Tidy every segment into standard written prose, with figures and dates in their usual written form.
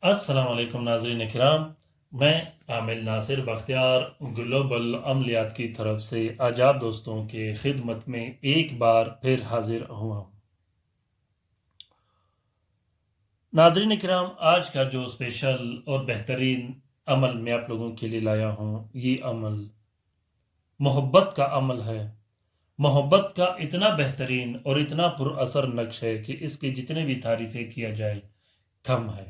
अस्सलाम वालेकुम नाज़रीन इकराम। मैं आमिल नासिर बख्तियार ग्लोबल अमलियात की तरफ से आज आप दोस्तों के खिदमत में एक बार फिर हाजिर हुआ हूँ। नाज़रीन इकराम, आज का जो स्पेशल और बेहतरीन अमल मैं आप लोगों के लिए लाया हूँ, ये अमल मोहब्बत का अमल है। मोहब्बत का इतना बेहतरीन और इतना पुरअसर नक्श है कि इसकी जितने भी तारीफ़ें किया जाए कम है।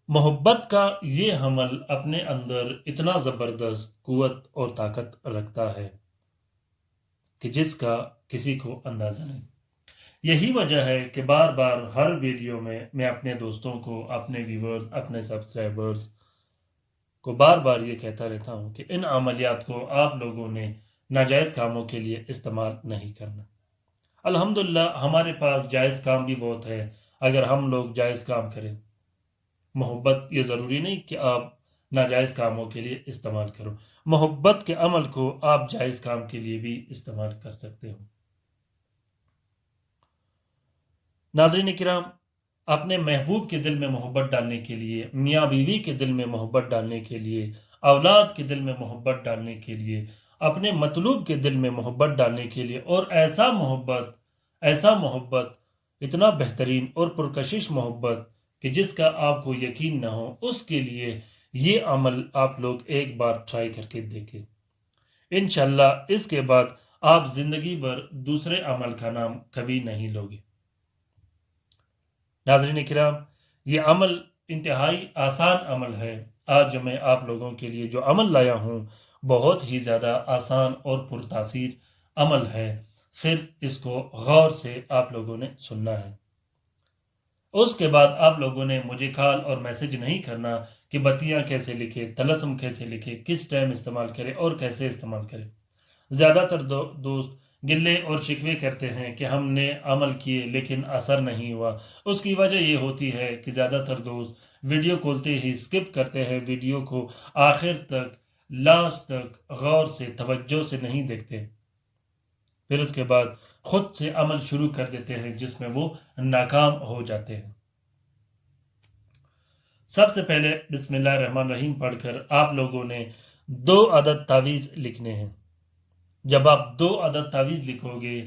मोहब्बत का ये हमल अपने अंदर इतना ज़बरदस्त क़ुव्वत और ताकत रखता है कि जिसका किसी को अंदाज़ा नहीं। यही वजह है कि बार बार हर वीडियो में मैं अपने दोस्तों को, अपने व्यूवर्स, अपने सब्सक्राइबर्स को बार बार ये कहता रहता हूँ कि इन अमलियात को आप लोगों ने नाजायज़ कामों के लिए इस्तेमाल नहीं करना। अल्हम्दुलिल्लाह हमारे पास जायज़ काम भी बहुत है। अगर हम लोग जायज़ काम करें, मोहब्बत ये ज़रूरी नहीं कि आप नाजायज़ कामों के लिए इस्तेमाल करो। मोहब्बत के अमल को आप जायज़ काम के लिए भी इस्तेमाल कर सकते हो। नाज़रीन किराम, अपने महबूब के दिल में मोहब्बत डालने के लिए, मियाँ बीवी के दिल में मोहब्बत डालने के लिए, औलाद के दिल में मोहब्बत डालने के लिए, अपने मतलूब के दिल में मोहब्बत डालने के लिए, और ऐसा मोहब्बत इतना बेहतरीन और पुरकशिश मोहब्बत कि जिसका आपको यकीन ना हो, उसके लिए ये अमल आप लोग एक बार ट्राई करके देखें। इंशाल्लाह इसके बाद आप जिंदगी भर दूसरे अमल का नाम कभी नहीं लोगे। नाज़रीन किराम, ये अमल इंतहाई आसान अमल है। आज जो मैं आप लोगों के लिए जो अमल लाया हूँ, बहुत ही ज़्यादा आसान और पुरतासीर अमल है। सिर्फ इसको गौर से आप लोगों ने सुनना है। उसके बाद आप लोगों ने मुझे कॉल और मैसेज नहीं करना कि बत्तियाँ कैसे लिखे, तलस्म कैसे लिखे, किस टाइम इस्तेमाल करें और कैसे इस्तेमाल करें। ज़्यादातर दोस्त गिल्ले और शिकवे करते हैं कि हमने अमल किए लेकिन असर नहीं हुआ। उसकी वजह ये होती है कि ज़्यादातर दोस्त वीडियो खोलते ही स्किप करते हैं, वीडियो को आखिर तक, लास्ट तक गौर से, तवज्जो से नहीं देखते। फिर उसके बाद खुद से अमल शुरू कर देते हैं जिसमें वो नाकाम हो जाते हैं। सबसे पहले बिस्मिल्लाहिर्रहमानिर्रहीम पढ़कर आप लोगों ने 2 अदद तावीज़ लिखने हैं। जब आप 2 अदद तावीज़ लिखोगे,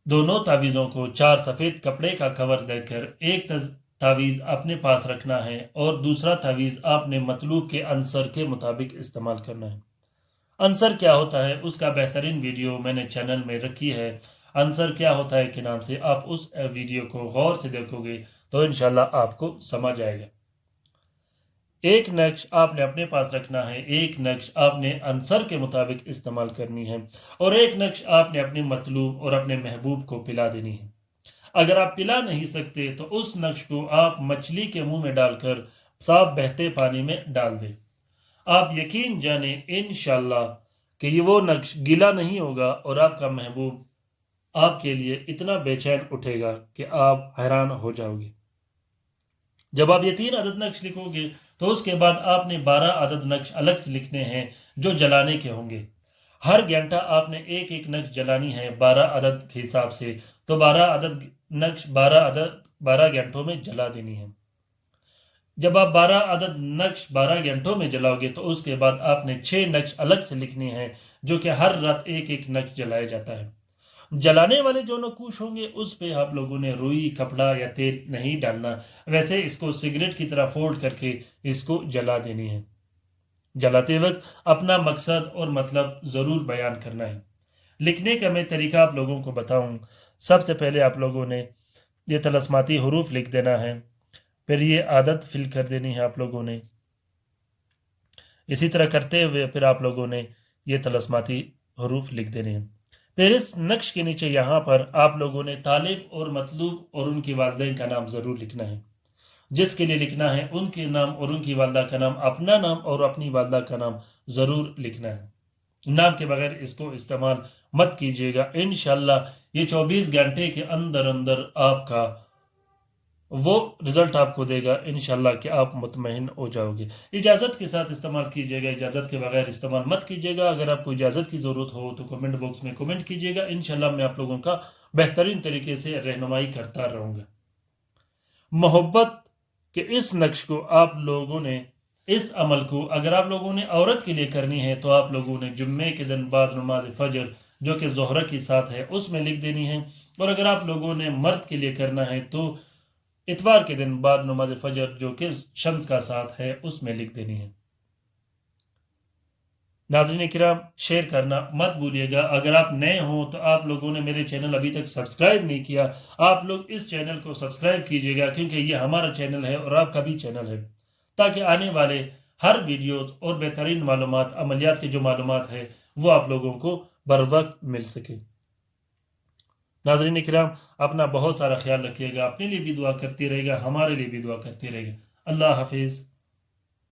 दोनों तावीज़ों को 4 सफ़ेद कपड़े का कवर देकर एक तावीज़ अपने पास रखना है और दूसरा तावीज़ आपने मतलूब के अंसर के मुताबिक इस्तेमाल करना है। अंसर क्या होता है उसका बेहतरीन वीडियो मैंने चैनल में रखी है। अंसर क्या होता है के नाम से आप उस वीडियो को गौर से देखोगे तो इंशाल्लाह आपको समझ आएगा। एक नक्श आपने अपने पास रखना है, एक नक्श आपने अंसर के मुताबिक इस्तेमाल करनी है, और एक नक्श आपने अपने मतलूब और अपने महबूब को पिला देनी है। अगर आप पिला नहीं सकते तो उस नक्श को आप मछली के मुंह में डालकर साफ बहते पानी में डाल दें। आप यकीन जाने इंशाल्लाह कि ये वो नक्श गीला नहीं होगा और आपका महबूब आपके लिए इतना बेचैन उठेगा कि आप हैरान हो जाओगे। जब आप ये 3 अदद नक्श लिखोगे तो उसके बाद आपने 12 अदद नक्श अलग से लिखने हैं जो जलाने के होंगे। हर घंटा आपने एक एक नक्श जलानी है 12 अदद के हिसाब से, तो 12 अदद नक्श 12 घंटों में जला देनी है। जब आप 12 अदद नक्श 12 घंटों में जलाओगे तो उसके बाद आपने 6 नक्श अलग से लिखने हैं जो कि हर रात एक एक नक्श जलाया जाता है। जलाने वाले जो नकूश होंगे उस पे आप लोगों ने रुई, कपड़ा या तेल नहीं डालना। वैसे इसको सिगरेट की तरह फोल्ड करके इसको जला देनी है। जलाते वक्त अपना मकसद और मतलब ज़रूर बयान करना है। लिखने का मैं तरीका आप लोगों को बताऊं। सबसे पहले आप लोगों ने ये तलस्माती हरूफ लिख देना है, फिर ये आदत फिल कर देनी है आप लोगों ने। इसी तरह करते हुए फिर आप लोगों ने ये तलस्माती हरूफ लिख देने हैं। फिर इस नक्श के नीचे यहाँ पर आप लोगों ने तालिब और मतलूब और उनकी वालदैन का नाम ज़रूर लिखना है। जिसके लिए लिखना है उनके नाम और उनकी वालदा का नाम, अपना नाम और अपनी वालदा का नाम ज़रूर लिखना है। नाम के बगैर इसको इस्तेमाल मत कीजिएगा। इंशाल्लाह ये 24 घंटे के अंदर अंदर आपका वो रिजल्ट आपको देगा इंशाल्लाह कि आप मुतमईन हो जाओगे। इजाज़त के साथ इस्तेमाल कीजिएगा, इजाज़त के बगैर इस्तेमाल मत कीजिएगा। अगर आपको इजाज़त की ज़रूरत हो तो कमेंट बॉक्स में कमेंट कीजिएगा। इंशाल्लाह मैं आप लोगों का बेहतरीन तरीके से रहनुमाई करता रहूँगा। محبت کے اس نقش کو آپ لوگوں نے، اس عمل کو اگر آپ لوگوں نے عورت کے لیے کرنی ہے تو آپ لوگوں نے جمعے کے دن بعد نماز فجر جو کہ ظہر کی ساتھ ہے اس میں لکھ دینی ہے، اور اگر آپ لوگوں نے مرد کے لیے کرنا ہے تو اتوار کے دن بعد نماز فجر جو کہ شمس کا ساتھ ہے اس میں لکھ دینی ہے۔ ناظرین کرام، شیئر کرنا مت بھولیے گا۔ اگر آپ نئے ہوں تو آپ لوگوں نے میرے چینل ابھی تک سبسکرائب نہیں کیا، آپ لوگ اس چینل کو سبسکرائب کیجئے گا، کیونکہ یہ ہمارا چینل ہے اور آپ کا بھی چینل ہے، تاکہ آنے والے ہر ویڈیوز اور بہترین معلومات، عملیات کی جو معلومات ہے وہ آپ لوگوں کو بر وقت مل سکے۔ ناظرین کرام، اپنا بہت سارا خیال رکھیے گا، اپنے لیے بھی دعا کرتے رہے گا، ہمارے لیے بھی دعا کرتے رہے گا۔ اللہ حافظ۔